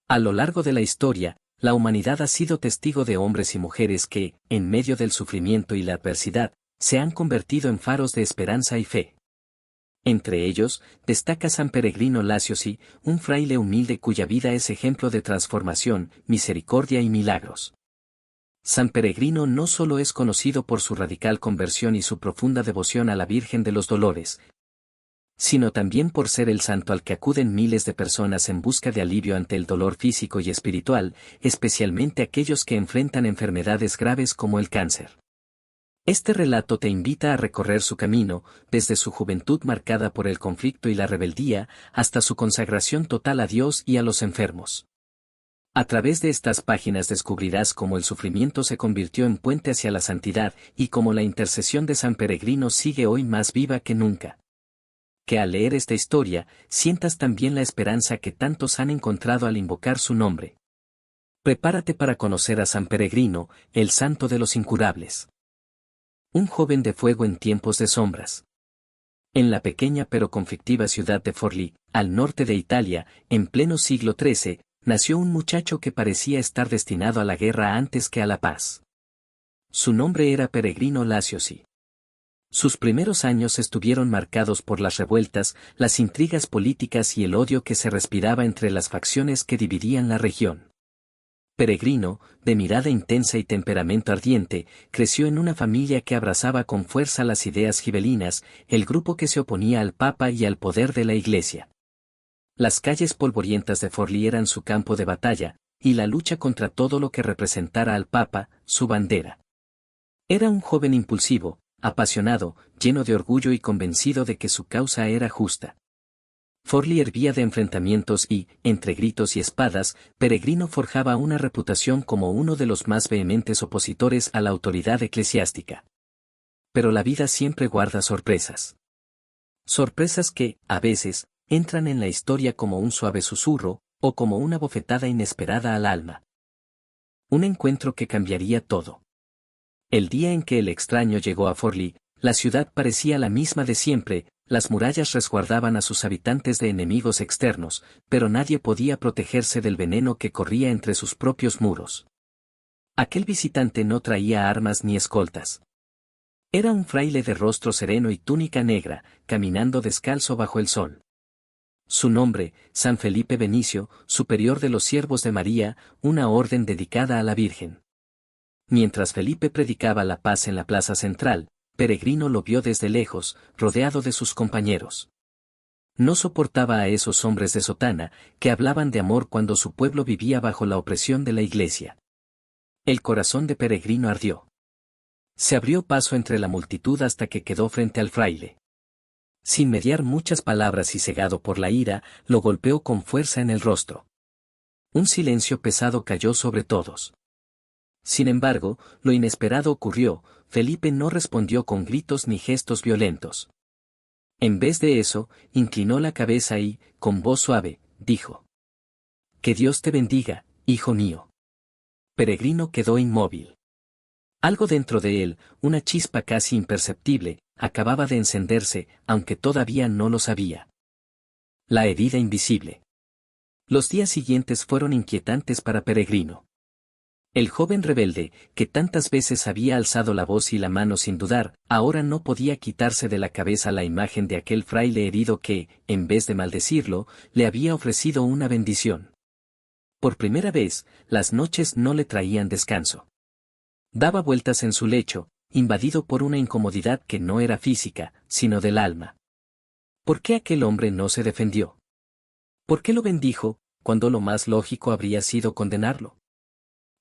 A lo largo de la historia, la humanidad ha sido testigo de hombres y mujeres que, en medio del sufrimiento y la adversidad, se han convertido en faros de esperanza y fe. Entre ellos, destaca San Peregrino Lassiosi, un fraile humilde cuya vida es ejemplo de transformación, misericordia y milagros. San Peregrino no solo es conocido por su radical conversión y su profunda devoción a la Virgen de los Dolores, sino también por ser el santo al que acuden miles de personas en busca de alivio ante el dolor físico y espiritual, especialmente aquellos que enfrentan enfermedades graves como el cáncer. Este relato te invita a recorrer su camino, desde su juventud marcada por el conflicto y la rebeldía, hasta su consagración total a Dios y a los enfermos. A través de estas páginas descubrirás cómo el sufrimiento se convirtió en puente hacia la santidad y cómo la intercesión de San Peregrino sigue hoy más viva que nunca. Que al leer esta historia, sientas también la esperanza que tantos han encontrado al invocar su nombre. Prepárate para conocer a San Peregrino, el santo de los incurables. Un joven de fuego en tiempos de sombras. En la pequeña pero conflictiva ciudad de Forlì, al norte de Italia, en pleno siglo XIII, nació un muchacho que parecía estar destinado a la guerra antes que a la paz. Su nombre era Peregrino Lassiosi. Sus primeros años estuvieron marcados por las revueltas, las intrigas políticas y el odio que se respiraba entre las facciones que dividían la región. Peregrino, de mirada intensa y temperamento ardiente, creció en una familia que abrazaba con fuerza las ideas gibelinas, el grupo que se oponía al Papa y al poder de la Iglesia. Las calles polvorientas de Forlì eran su campo de batalla, y la lucha contra todo lo que representara al Papa, su bandera. Era un joven impulsivo, apasionado, lleno de orgullo y convencido de que su causa era justa. Forlì hervía de enfrentamientos y, entre gritos y espadas, Peregrino forjaba una reputación como uno de los más vehementes opositores a la autoridad eclesiástica. Pero la vida siempre guarda sorpresas. Sorpresas que, a veces, entran en la historia como un suave susurro, o como una bofetada inesperada al alma. Un encuentro que cambiaría todo. El día en que el extraño llegó a Forlì, la ciudad parecía la misma de siempre, las murallas resguardaban a sus habitantes de enemigos externos, pero nadie podía protegerse del veneno que corría entre sus propios muros. Aquel visitante no traía armas ni escoltas. Era un fraile de rostro sereno y túnica negra, caminando descalzo bajo el sol. Su nombre, San Felipe Benicio, superior de los siervos de María, una orden dedicada a la Virgen. Mientras Felipe predicaba la paz en la plaza central, Peregrino lo vio desde lejos, rodeado de sus compañeros. No soportaba a esos hombres de sotana, que hablaban de amor cuando su pueblo vivía bajo la opresión de la Iglesia. El corazón de Peregrino ardió. Se abrió paso entre la multitud hasta que quedó frente al fraile. Sin mediar muchas palabras y cegado por la ira, lo golpeó con fuerza en el rostro. Un silencio pesado cayó sobre todos. Sin embargo, lo inesperado ocurrió, Felipe no respondió con gritos ni gestos violentos. En vez de eso, inclinó la cabeza y, con voz suave, dijo: «Que Dios te bendiga, hijo mío». Peregrino quedó inmóvil. Algo dentro de él, una chispa casi imperceptible, acababa de encenderse, aunque todavía no lo sabía. La herida invisible. Los días siguientes fueron inquietantes para Peregrino. El joven rebelde, que tantas veces había alzado la voz y la mano sin dudar, ahora no podía quitarse de la cabeza la imagen de aquel fraile herido que, en vez de maldecirlo, le había ofrecido una bendición. Por primera vez, las noches no le traían descanso. Daba vueltas en su lecho, invadido por una incomodidad que no era física, sino del alma. ¿Por qué aquel hombre no se defendió? ¿Por qué lo bendijo, cuando lo más lógico habría sido condenarlo?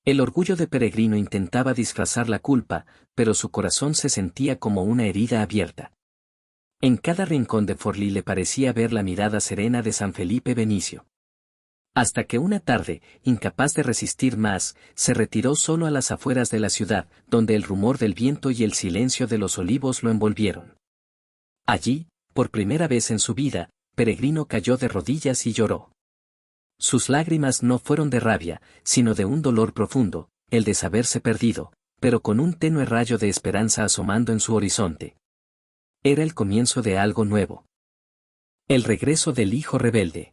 El orgullo de Peregrino intentaba disfrazar la culpa, pero su corazón se sentía como una herida abierta. En cada rincón de Forlì le parecía ver la mirada serena de San Felipe Benicio. Hasta que una tarde, incapaz de resistir más, se retiró solo a las afueras de la ciudad, donde el rumor del viento y el silencio de los olivos lo envolvieron. Allí, por primera vez en su vida, Peregrino cayó de rodillas y lloró. Sus lágrimas no fueron de rabia, sino de un dolor profundo, el de saberse perdido, pero con un tenue rayo de esperanza asomando en su horizonte. Era el comienzo de algo nuevo. El regreso del hijo rebelde.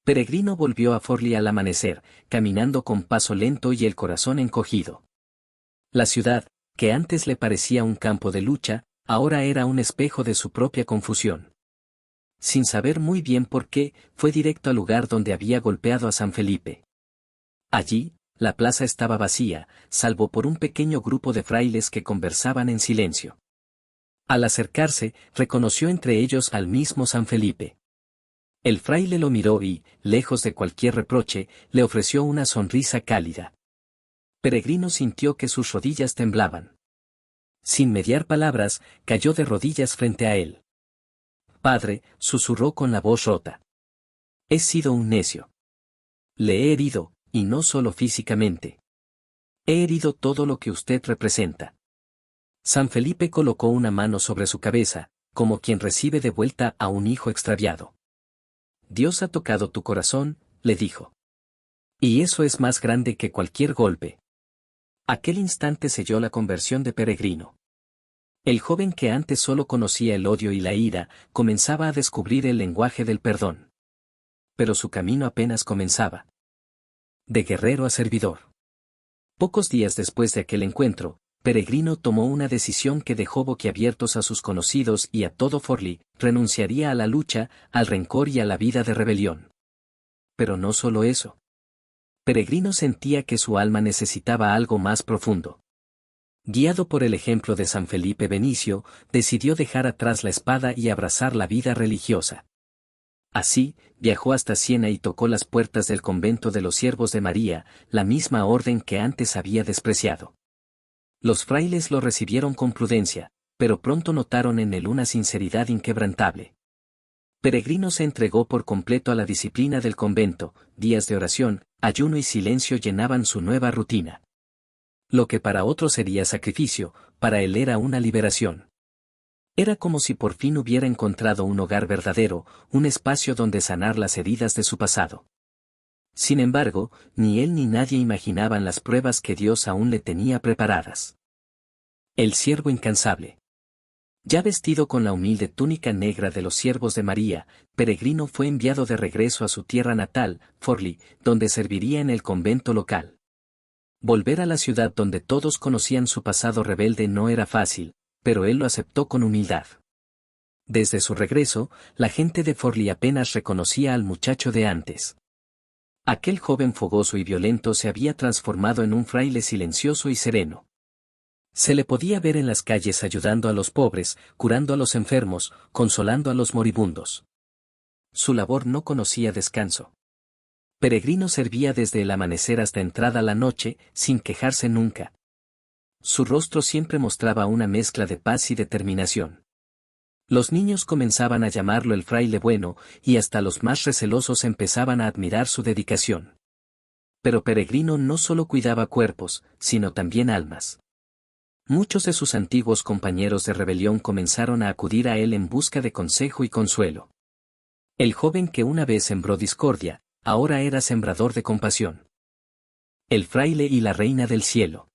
Peregrino volvió a Forlì al amanecer, caminando con paso lento y el corazón encogido. La ciudad, que antes le parecía un campo de lucha, ahora era un espejo de su propia confusión. Sin saber muy bien por qué, fue directo al lugar donde había golpeado a San Felipe. Allí, la plaza estaba vacía, salvo por un pequeño grupo de frailes que conversaban en silencio. Al acercarse, reconoció entre ellos al mismo San Felipe. El fraile lo miró y, lejos de cualquier reproche, le ofreció una sonrisa cálida. Peregrino sintió que sus rodillas temblaban. Sin mediar palabras, cayó de rodillas frente a él. Padre, susurró con la voz rota. He sido un necio. Le he herido, y no solo físicamente. He herido todo lo que usted representa. San Felipe colocó una mano sobre su cabeza, como quien recibe de vuelta a un hijo extraviado. Dios ha tocado tu corazón, le dijo. Y eso es más grande que cualquier golpe. Aquel instante selló la conversión de Peregrino. El joven que antes solo conocía el odio y la ira, comenzaba a descubrir el lenguaje del perdón. Pero su camino apenas comenzaba. De guerrero a servidor. Pocos días después de aquel encuentro, Peregrino tomó una decisión que dejó boquiabiertos a sus conocidos y a todo Forlì, renunciaría a la lucha, al rencor y a la vida de rebelión. Pero no solo eso. Peregrino sentía que su alma necesitaba algo más profundo. Guiado por el ejemplo de San Felipe Benicio, decidió dejar atrás la espada y abrazar la vida religiosa. Así, viajó hasta Siena y tocó las puertas del convento de los Siervos de María, la misma orden que antes había despreciado. Los frailes lo recibieron con prudencia, pero pronto notaron en él una sinceridad inquebrantable. Peregrino se entregó por completo a la disciplina del convento, días de oración, ayuno y silencio llenaban su nueva rutina. Lo que para otros sería sacrificio, para él era una liberación. Era como si por fin hubiera encontrado un hogar verdadero, un espacio donde sanar las heridas de su pasado. Sin embargo, ni él ni nadie imaginaban las pruebas que Dios aún le tenía preparadas. El siervo incansable. Ya vestido con la humilde túnica negra de los Siervos de María, Peregrino fue enviado de regreso a su tierra natal, Forlì, donde serviría en el convento local. Volver a la ciudad donde todos conocían su pasado rebelde no era fácil, pero él lo aceptó con humildad. Desde su regreso, la gente de Forlì apenas reconocía al muchacho de antes. Aquel joven fogoso y violento se había transformado en un fraile silencioso y sereno. Se le podía ver en las calles ayudando a los pobres, curando a los enfermos, consolando a los moribundos. Su labor no conocía descanso. Peregrino servía desde el amanecer hasta entrada la noche, sin quejarse nunca. Su rostro siempre mostraba una mezcla de paz y determinación. Los niños comenzaban a llamarlo el fraile bueno, y hasta los más recelosos empezaban a admirar su dedicación. Pero Peregrino no solo cuidaba cuerpos, sino también almas. Muchos de sus antiguos compañeros de rebelión comenzaron a acudir a él en busca de consejo y consuelo. El joven que una vez sembró discordia, ahora era sembrador de compasión. El fraile y la reina del cielo.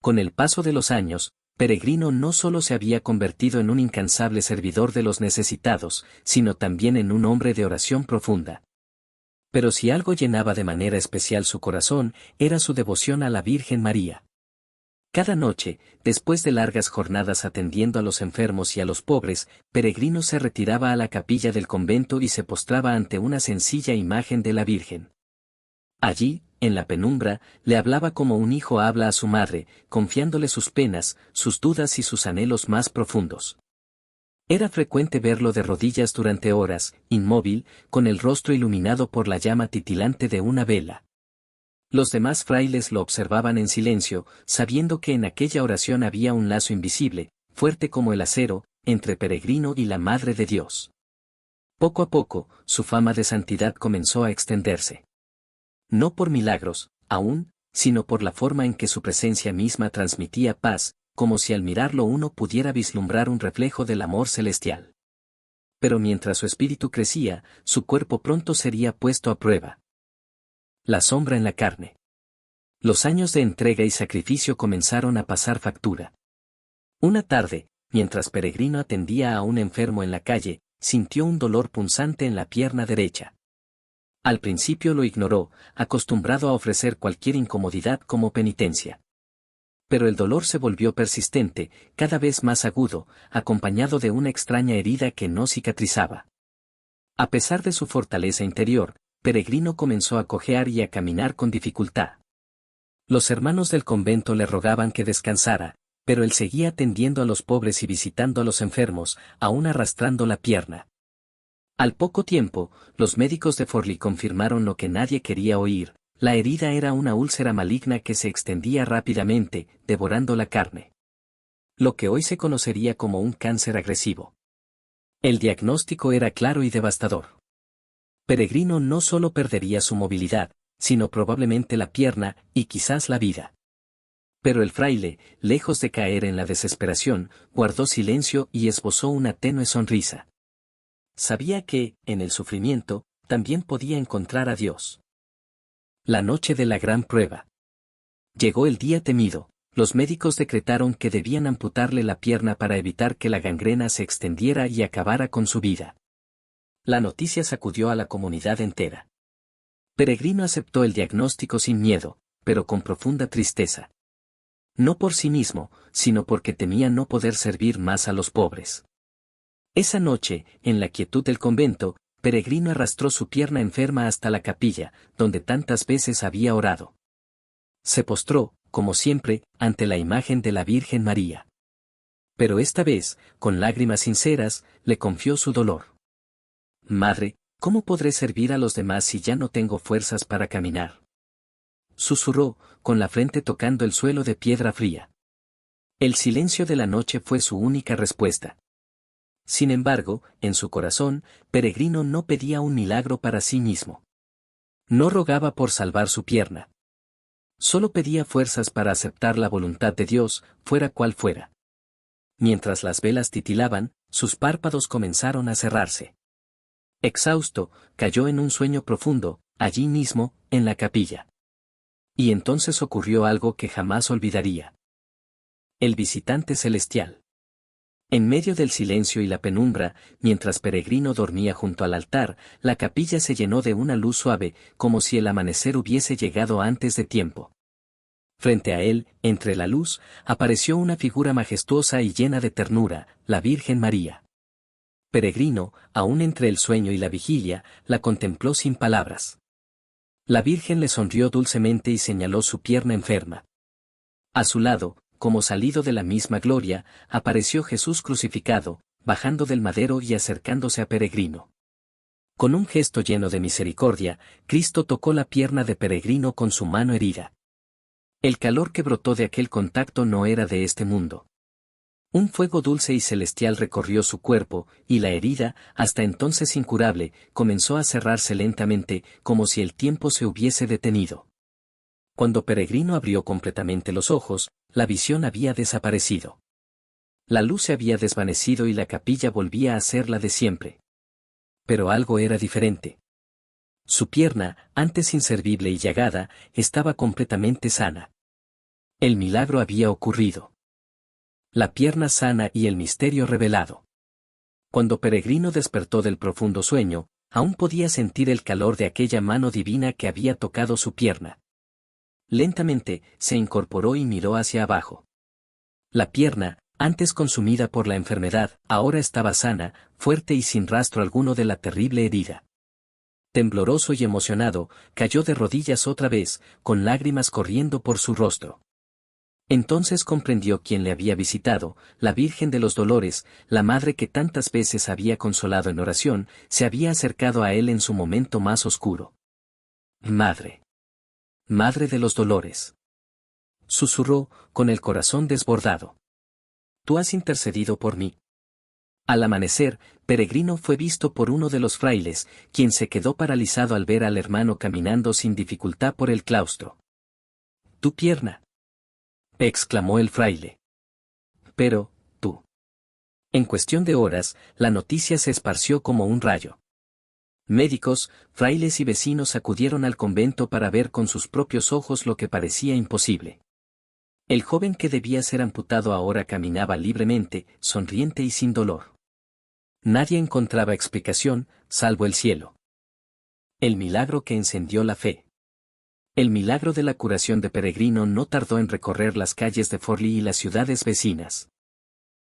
Con el paso de los años, Peregrino no solo se había convertido en un incansable servidor de los necesitados, sino también en un hombre de oración profunda. Pero si algo llenaba de manera especial su corazón, era su devoción a la Virgen María. Cada noche, después de largas jornadas atendiendo a los enfermos y a los pobres, Peregrino se retiraba a la capilla del convento y se postraba ante una sencilla imagen de la Virgen. Allí, en la penumbra, le hablaba como un hijo habla a su madre, confiándole sus penas, sus dudas y sus anhelos más profundos. Era frecuente verlo de rodillas durante horas, inmóvil, con el rostro iluminado por la llama titilante de una vela. Los demás frailes lo observaban en silencio, sabiendo que en aquella oración había un lazo invisible, fuerte como el acero, entre Peregrino y la Madre de Dios. Poco a poco, su fama de santidad comenzó a extenderse. No por milagros, aún, sino por la forma en que su presencia misma transmitía paz, como si al mirarlo uno pudiera vislumbrar un reflejo del amor celestial. Pero mientras su espíritu crecía, su cuerpo pronto sería puesto a prueba. La sombra en la carne. Los años de entrega y sacrificio comenzaron a pasar factura. Una tarde, mientras Peregrino atendía a un enfermo en la calle, sintió un dolor punzante en la pierna derecha. Al principio lo ignoró, acostumbrado a ofrecer cualquier incomodidad como penitencia. Pero el dolor se volvió persistente, cada vez más agudo, acompañado de una extraña herida que no cicatrizaba. A pesar de su fortaleza interior, Peregrino comenzó a cojear y a caminar con dificultad. Los hermanos del convento le rogaban que descansara, pero él seguía atendiendo a los pobres y visitando a los enfermos, aún arrastrando la pierna. Al poco tiempo, los médicos de Forlì confirmaron lo que nadie quería oír: la herida era una úlcera maligna que se extendía rápidamente, devorando la carne. Lo que hoy se conocería como un cáncer agresivo. El diagnóstico era claro y devastador. Peregrino no solo perdería su movilidad, sino probablemente la pierna, y quizás la vida. Pero el fraile, lejos de caer en la desesperación, guardó silencio y esbozó una tenue sonrisa. Sabía que, en el sufrimiento, también podía encontrar a Dios. La noche de la gran prueba. Llegó el día temido. Los médicos decretaron que debían amputarle la pierna para evitar que la gangrena se extendiera y acabara con su vida. La noticia sacudió a la comunidad entera. Peregrino aceptó el diagnóstico sin miedo, pero con profunda tristeza. No por sí mismo, sino porque temía no poder servir más a los pobres. Esa noche, en la quietud del convento, Peregrino arrastró su pierna enferma hasta la capilla, donde tantas veces había orado. Se postró, como siempre, ante la imagen de la Virgen María. Pero esta vez, con lágrimas sinceras, le confió su dolor. «Madre, ¿cómo podré servir a los demás si ya no tengo fuerzas para caminar?», susurró, con la frente tocando el suelo de piedra fría. El silencio de la noche fue su única respuesta. Sin embargo, en su corazón, Peregrino no pedía un milagro para sí mismo. No rogaba por salvar su pierna. Solo pedía fuerzas para aceptar la voluntad de Dios, fuera cual fuera. Mientras las velas titilaban, sus párpados comenzaron a cerrarse. Exhausto, cayó en un sueño profundo, allí mismo, en la capilla. Y entonces ocurrió algo que jamás olvidaría. El visitante celestial. En medio del silencio y la penumbra, mientras Peregrino dormía junto al altar, la capilla se llenó de una luz suave, como si el amanecer hubiese llegado antes de tiempo. Frente a él, entre la luz, apareció una figura majestuosa y llena de ternura, la Virgen María. Peregrino, aún entre el sueño y la vigilia, la contempló sin palabras. La Virgen le sonrió dulcemente y señaló su pierna enferma. A su lado, como salido de la misma gloria, apareció Jesús crucificado, bajando del madero y acercándose a Peregrino. Con un gesto lleno de misericordia, Cristo tocó la pierna de Peregrino con su mano herida. El calor que brotó de aquel contacto no era de este mundo. Un fuego dulce y celestial recorrió su cuerpo, y la herida, hasta entonces incurable, comenzó a cerrarse lentamente, como si el tiempo se hubiese detenido. Cuando Peregrino abrió completamente los ojos, la visión había desaparecido. La luz se había desvanecido y la capilla volvía a ser la de siempre. Pero algo era diferente. Su pierna, antes inservible y llagada, estaba completamente sana. El milagro había ocurrido. La pierna sana y el misterio revelado. Cuando Peregrino despertó del profundo sueño, aún podía sentir el calor de aquella mano divina que había tocado su pierna. Lentamente, se incorporó y miró hacia abajo. La pierna, antes consumida por la enfermedad, ahora estaba sana, fuerte y sin rastro alguno de la terrible herida. Tembloroso y emocionado, cayó de rodillas otra vez, con lágrimas corriendo por su rostro. Entonces comprendió quién le había visitado: la Virgen de los Dolores, la madre que tantas veces había consolado en oración, se había acercado a él en su momento más oscuro. «Madre. Madre de los Dolores», susurró, con el corazón desbordado. «Tú has intercedido por mí». Al amanecer, Peregrino fue visto por uno de los frailes, quien se quedó paralizado al ver al hermano caminando sin dificultad por el claustro. «¿Tu pierna?», exclamó el fraile. «Pero, tú». En cuestión de horas, la noticia se esparció como un rayo. Médicos, frailes y vecinos acudieron al convento para ver con sus propios ojos lo que parecía imposible. El joven que debía ser amputado ahora caminaba libremente, sonriente y sin dolor. Nadie encontraba explicación, salvo el cielo. El milagro que encendió la fe. El milagro de la curación de Peregrino no tardó en recorrer las calles de Forlì y las ciudades vecinas.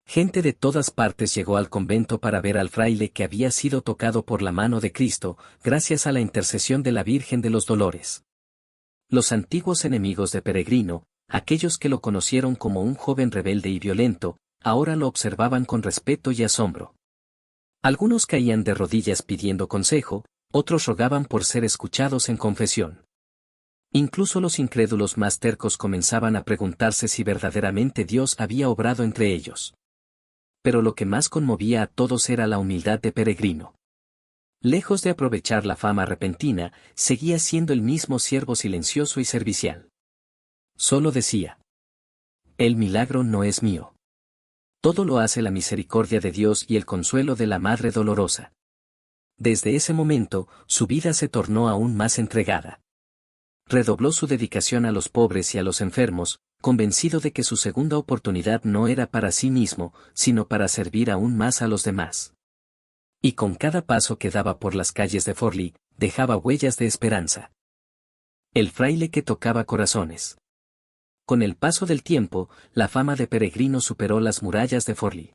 Gente de todas partes llegó al convento para ver al fraile que había sido tocado por la mano de Cristo, gracias a la intercesión de la Virgen de los Dolores. Los antiguos enemigos de Peregrino, aquellos que lo conocieron como un joven rebelde y violento, ahora lo observaban con respeto y asombro. Algunos caían de rodillas pidiendo consejo, otros rogaban por ser escuchados en confesión. Incluso los incrédulos más tercos comenzaban a preguntarse si verdaderamente Dios había obrado entre ellos. Pero lo que más conmovía a todos era la humildad de Peregrino. Lejos de aprovechar la fama repentina, seguía siendo el mismo siervo silencioso y servicial. Solo decía: el milagro no es mío. Todo lo hace la misericordia de Dios y el consuelo de la Madre Dolorosa. Desde ese momento, su vida se tornó aún más entregada. Redobló su dedicación a los pobres y a los enfermos, convencido de que su segunda oportunidad no era para sí mismo, sino para servir aún más a los demás. Y con cada paso que daba por las calles de Forlì, dejaba huellas de esperanza. El fraile que tocaba corazones. Con el paso del tiempo, la fama de Peregrino superó las murallas de Forlì.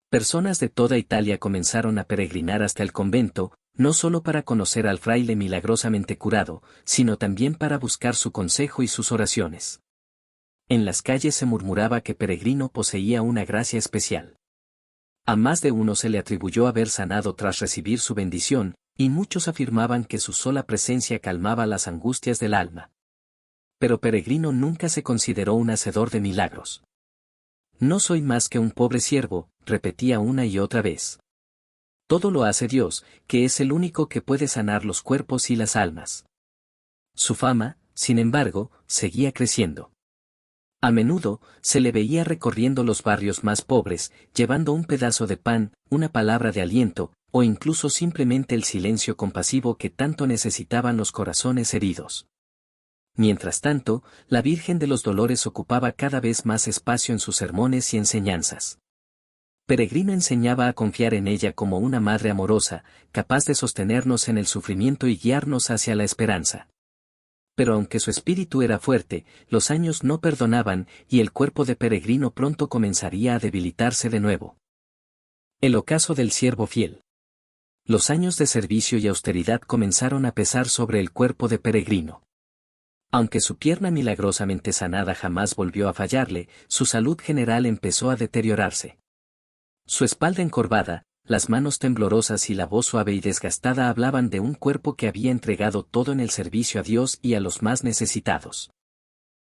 Personas de toda Italia comenzaron a peregrinar hasta el convento, no solo para conocer al fraile milagrosamente curado, sino también para buscar su consejo y sus oraciones. En las calles se murmuraba que Peregrino poseía una gracia especial. A más de uno se le atribuyó haber sanado tras recibir su bendición, y muchos afirmaban que su sola presencia calmaba las angustias del alma. Pero Peregrino nunca se consideró un hacedor de milagros. No soy más que un pobre siervo, repetía una y otra vez. Todo lo hace Dios, que es el único que puede sanar los cuerpos y las almas. Su fama, sin embargo, seguía creciendo. A menudo, se le veía recorriendo los barrios más pobres, llevando un pedazo de pan, una palabra de aliento, o incluso simplemente el silencio compasivo que tanto necesitaban los corazones heridos. Mientras tanto, la Virgen de los Dolores ocupaba cada vez más espacio en sus sermones y enseñanzas. Peregrino enseñaba a confiar en ella como una madre amorosa, capaz de sostenernos en el sufrimiento y guiarnos hacia la esperanza. Pero aunque su espíritu era fuerte, los años no perdonaban y el cuerpo de Peregrino pronto comenzaría a debilitarse de nuevo. El ocaso del siervo fiel. Los años de servicio y austeridad comenzaron a pesar sobre el cuerpo de Peregrino. Aunque su pierna milagrosamente sanada jamás volvió a fallarle, su salud general empezó a deteriorarse. Su espalda encorvada, las manos temblorosas y la voz suave y desgastada hablaban de un cuerpo que había entregado todo en el servicio a Dios y a los más necesitados.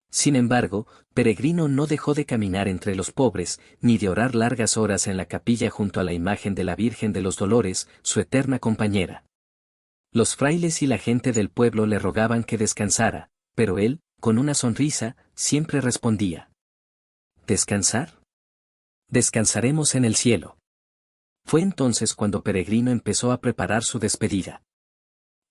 Sin embargo, Peregrino no dejó de caminar entre los pobres, ni de orar largas horas en la capilla junto a la imagen de la Virgen de los Dolores, su eterna compañera. Los frailes y la gente del pueblo le rogaban que descansara, pero él, con una sonrisa, siempre respondía: ¿descansar? Descansaremos en el cielo. Fue entonces cuando Peregrino empezó a preparar su despedida.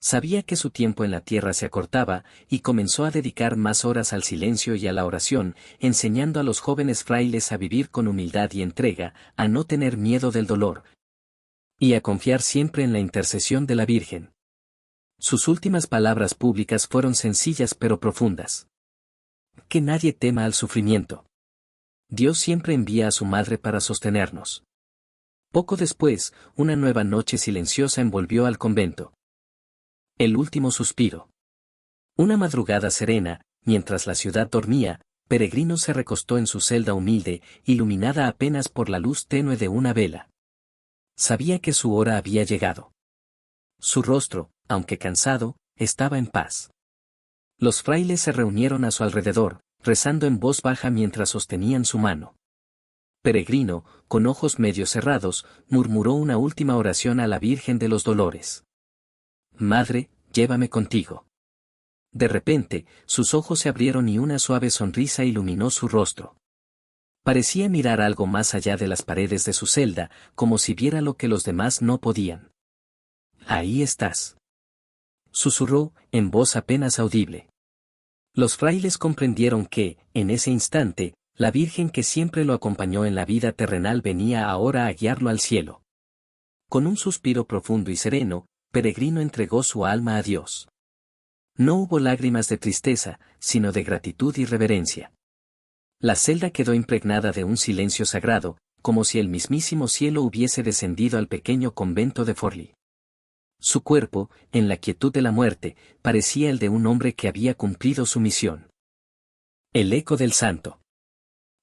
Sabía que su tiempo en la tierra se acortaba, y comenzó a dedicar más horas al silencio y a la oración, enseñando a los jóvenes frailes a vivir con humildad y entrega, a no tener miedo del dolor, y a confiar siempre en la intercesión de la Virgen. Sus últimas palabras públicas fueron sencillas pero profundas. Que nadie tema al sufrimiento. Dios siempre envía a su Madre para sostenernos. Poco después, una nueva noche silenciosa envolvió al convento. El último suspiro. Una madrugada serena, mientras la ciudad dormía, Peregrino se recostó en su celda humilde, iluminada apenas por la luz tenue de una vela. Sabía que su hora había llegado. Su rostro, aunque cansado, estaba en paz. Los frailes se reunieron a su alrededor, rezando en voz baja mientras sostenían su mano. Peregrino, con ojos medio cerrados, murmuró una última oración a la Virgen de los Dolores. Madre, llévame contigo. De repente, sus ojos se abrieron y una suave sonrisa iluminó su rostro. Parecía mirar algo más allá de las paredes de su celda, como si viera lo que los demás no podían. Ahí estás. Susurró, en voz apenas audible. Los frailes comprendieron que, en ese instante, la Virgen que siempre lo acompañó en la vida terrenal venía ahora a guiarlo al cielo. Con un suspiro profundo y sereno, Peregrino entregó su alma a Dios. No hubo lágrimas de tristeza, sino de gratitud y reverencia. La celda quedó impregnada de un silencio sagrado, como si el mismísimo cielo hubiese descendido al pequeño convento de Forlì. Su cuerpo, en la quietud de la muerte, parecía el de un hombre que había cumplido su misión. El eco del santo.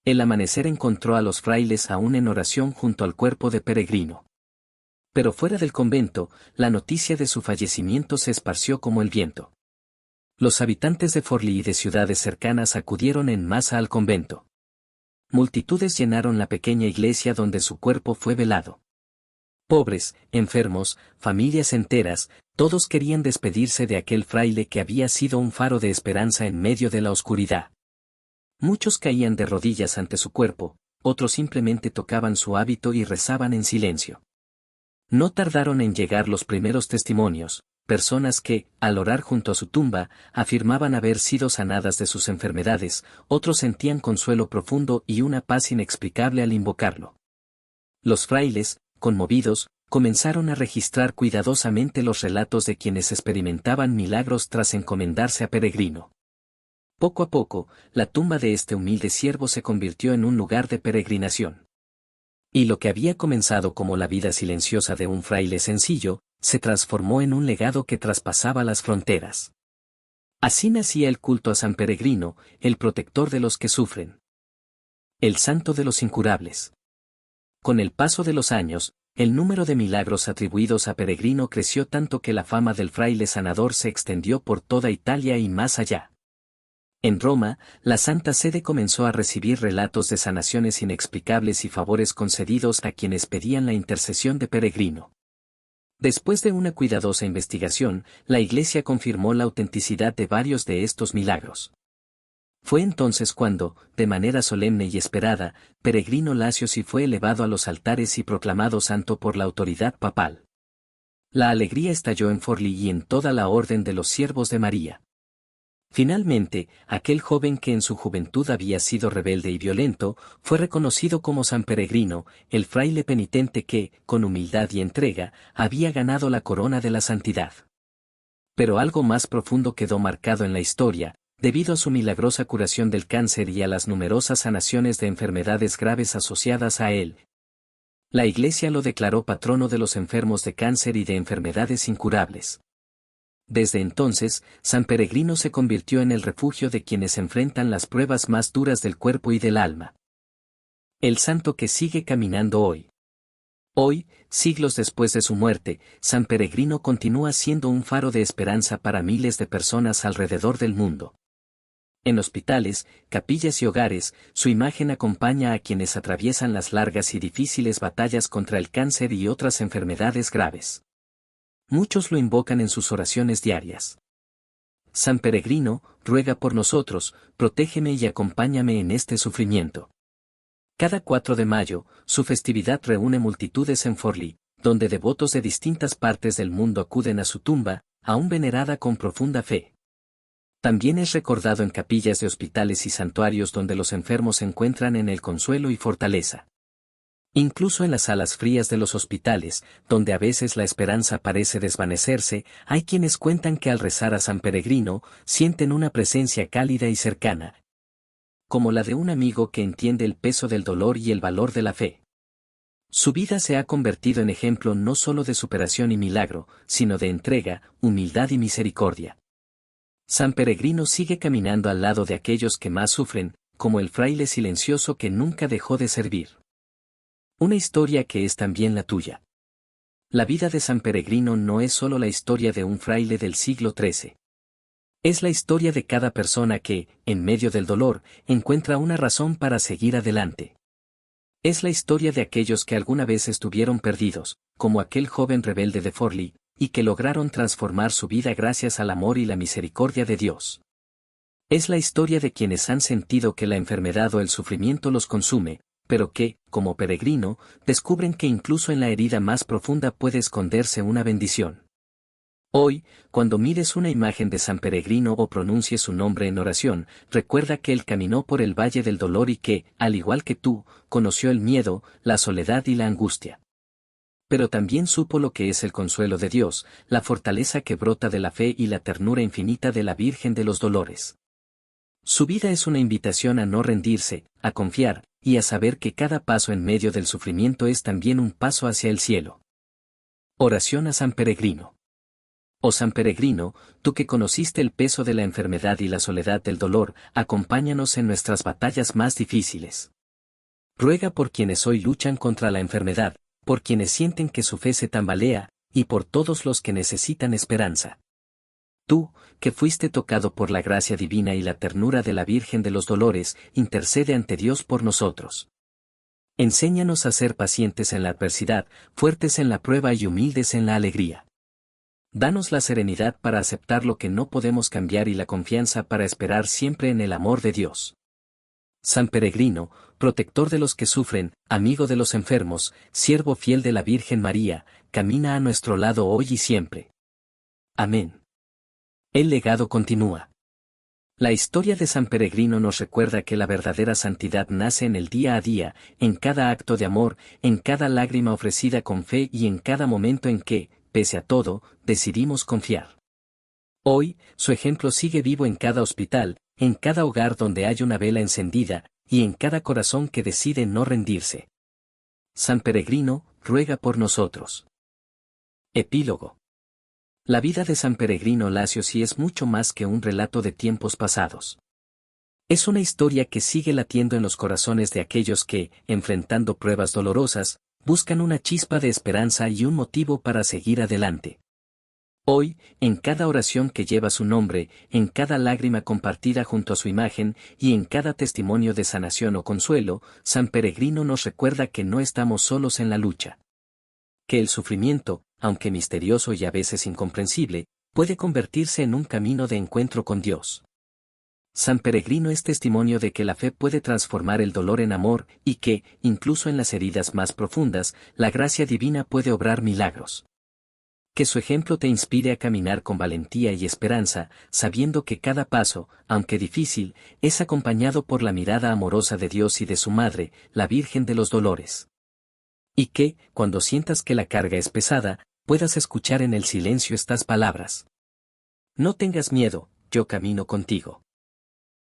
El amanecer encontró a los frailes aún en oración junto al cuerpo de Peregrino. Pero fuera del convento, la noticia de su fallecimiento se esparció como el viento. Los habitantes de Forlì y de ciudades cercanas acudieron en masa al convento. Multitudes llenaron la pequeña iglesia donde su cuerpo fue velado. Pobres, enfermos, familias enteras, todos querían despedirse de aquel fraile que había sido un faro de esperanza en medio de la oscuridad. Muchos caían de rodillas ante su cuerpo, otros simplemente tocaban su hábito y rezaban en silencio. No tardaron en llegar los primeros testimonios, personas que, al orar junto a su tumba, afirmaban haber sido sanadas de sus enfermedades, otros sentían consuelo profundo y una paz inexplicable al invocarlo. Los frailes, conmovidos, comenzaron a registrar cuidadosamente los relatos de quienes experimentaban milagros tras encomendarse a Peregrino. Poco a poco, la tumba de este humilde siervo se convirtió en un lugar de peregrinación. Y lo que había comenzado como la vida silenciosa de un fraile sencillo, se transformó en un legado que traspasaba las fronteras. Así nacía el culto a San Peregrino, el protector de los que sufren. El santo de los incurables. Con el paso de los años, el número de milagros atribuidos a Peregrino creció tanto que la fama del fraile sanador se extendió por toda Italia y más allá. En Roma, la Santa Sede comenzó a recibir relatos de sanaciones inexplicables y favores concedidos a quienes pedían la intercesión de Peregrino. Después de una cuidadosa investigación, la Iglesia confirmó la autenticidad de varios de estos milagros. Fue entonces cuando, de manera solemne y esperada, Peregrino Lacio sí fue elevado a los altares y proclamado santo por la autoridad papal. La alegría estalló en Forlì y en toda la orden de los siervos de María. Finalmente, aquel joven que en su juventud había sido rebelde y violento, fue reconocido como San Peregrino, el fraile penitente que, con humildad y entrega, había ganado la corona de la santidad. Pero algo más profundo quedó marcado en la historia, debido a su milagrosa curación del cáncer y a las numerosas sanaciones de enfermedades graves asociadas a él. La Iglesia lo declaró patrono de los enfermos de cáncer y de enfermedades incurables. Desde entonces, San Peregrino se convirtió en el refugio de quienes enfrentan las pruebas más duras del cuerpo y del alma. El santo que sigue caminando hoy. Hoy, siglos después de su muerte, San Peregrino continúa siendo un faro de esperanza para miles de personas alrededor del mundo. En hospitales, capillas y hogares, su imagen acompaña a quienes atraviesan las largas y difíciles batallas contra el cáncer y otras enfermedades graves. Muchos lo invocan en sus oraciones diarias. San Peregrino, ruega por nosotros, protégeme y acompáñame en este sufrimiento. Cada 4 de mayo, su festividad reúne multitudes en Forlì, donde devotos de distintas partes del mundo acuden a su tumba, aún venerada con profunda fe. También es recordado en capillas de hospitales y santuarios donde los enfermos encuentran en él consuelo y fortaleza. Incluso en las salas frías de los hospitales, donde a veces la esperanza parece desvanecerse, hay quienes cuentan que al rezar a San Peregrino, sienten una presencia cálida y cercana, como la de un amigo que entiende el peso del dolor y el valor de la fe. Su vida se ha convertido en ejemplo no solo de superación y milagro, sino de entrega, humildad y misericordia. San Peregrino sigue caminando al lado de aquellos que más sufren, como el fraile silencioso que nunca dejó de servir. Una historia que es también la tuya. La vida de San Peregrino no es solo la historia de un fraile del siglo XIII. Es la historia de cada persona que, en medio del dolor, encuentra una razón para seguir adelante. Es la historia de aquellos que alguna vez estuvieron perdidos, como aquel joven rebelde de Forlì, y que lograron transformar su vida gracias al amor y la misericordia de Dios. Es la historia de quienes han sentido que la enfermedad o el sufrimiento los consume, pero que, como Peregrino, descubren que incluso en la herida más profunda puede esconderse una bendición. Hoy, cuando mires una imagen de San Peregrino o pronuncies su nombre en oración, recuerda que él caminó por el valle del dolor y que, al igual que tú, conoció el miedo, la soledad y la angustia. Pero también supo lo que es el consuelo de Dios, la fortaleza que brota de la fe y la ternura infinita de la Virgen de los Dolores. Su vida es una invitación a no rendirse, a confiar, y a saber que cada paso en medio del sufrimiento es también un paso hacia el cielo. Oración a San Peregrino. Oh San Peregrino, tú que conociste el peso de la enfermedad y la soledad del dolor, acompáñanos en nuestras batallas más difíciles. Ruega por quienes hoy luchan contra la enfermedad, por quienes sienten que su fe se tambalea, y por todos los que necesitan esperanza. Tú, que fuiste tocado por la gracia divina y la ternura de la Virgen de los Dolores, intercede ante Dios por nosotros. Enséñanos a ser pacientes en la adversidad, fuertes en la prueba y humildes en la alegría. Danos la serenidad para aceptar lo que no podemos cambiar y la confianza para esperar siempre en el amor de Dios. San Peregrino, protector de los que sufren, amigo de los enfermos, siervo fiel de la Virgen María, camina a nuestro lado hoy y siempre. Amén. El legado continúa. La historia de San Peregrino nos recuerda que la verdadera santidad nace en el día a día, en cada acto de amor, en cada lágrima ofrecida con fe y en cada momento en que, pese a todo, decidimos confiar. Hoy, su ejemplo sigue vivo en cada hospital, en cada hogar donde hay una vela encendida, y en cada corazón que decide no rendirse. San Peregrino, ruega por nosotros. Epílogo. La vida de San Peregrino Lacio sí es mucho más que un relato de tiempos pasados. Es una historia que sigue latiendo en los corazones de aquellos que, enfrentando pruebas dolorosas, buscan una chispa de esperanza y un motivo para seguir adelante. Hoy, en cada oración que lleva su nombre, en cada lágrima compartida junto a su imagen y en cada testimonio de sanación o consuelo, San Peregrino nos recuerda que no estamos solos en la lucha. Que el sufrimiento, aunque misterioso y a veces incomprensible, puede convertirse en un camino de encuentro con Dios. San Peregrino es testimonio de que la fe puede transformar el dolor en amor y que, incluso en las heridas más profundas, la gracia divina puede obrar milagros. Que su ejemplo te inspire a caminar con valentía y esperanza, sabiendo que cada paso, aunque difícil, es acompañado por la mirada amorosa de Dios y de su Madre, la Virgen de los Dolores. Y que, cuando sientas que la carga es pesada, puedas escuchar en el silencio estas palabras. No tengas miedo, yo camino contigo.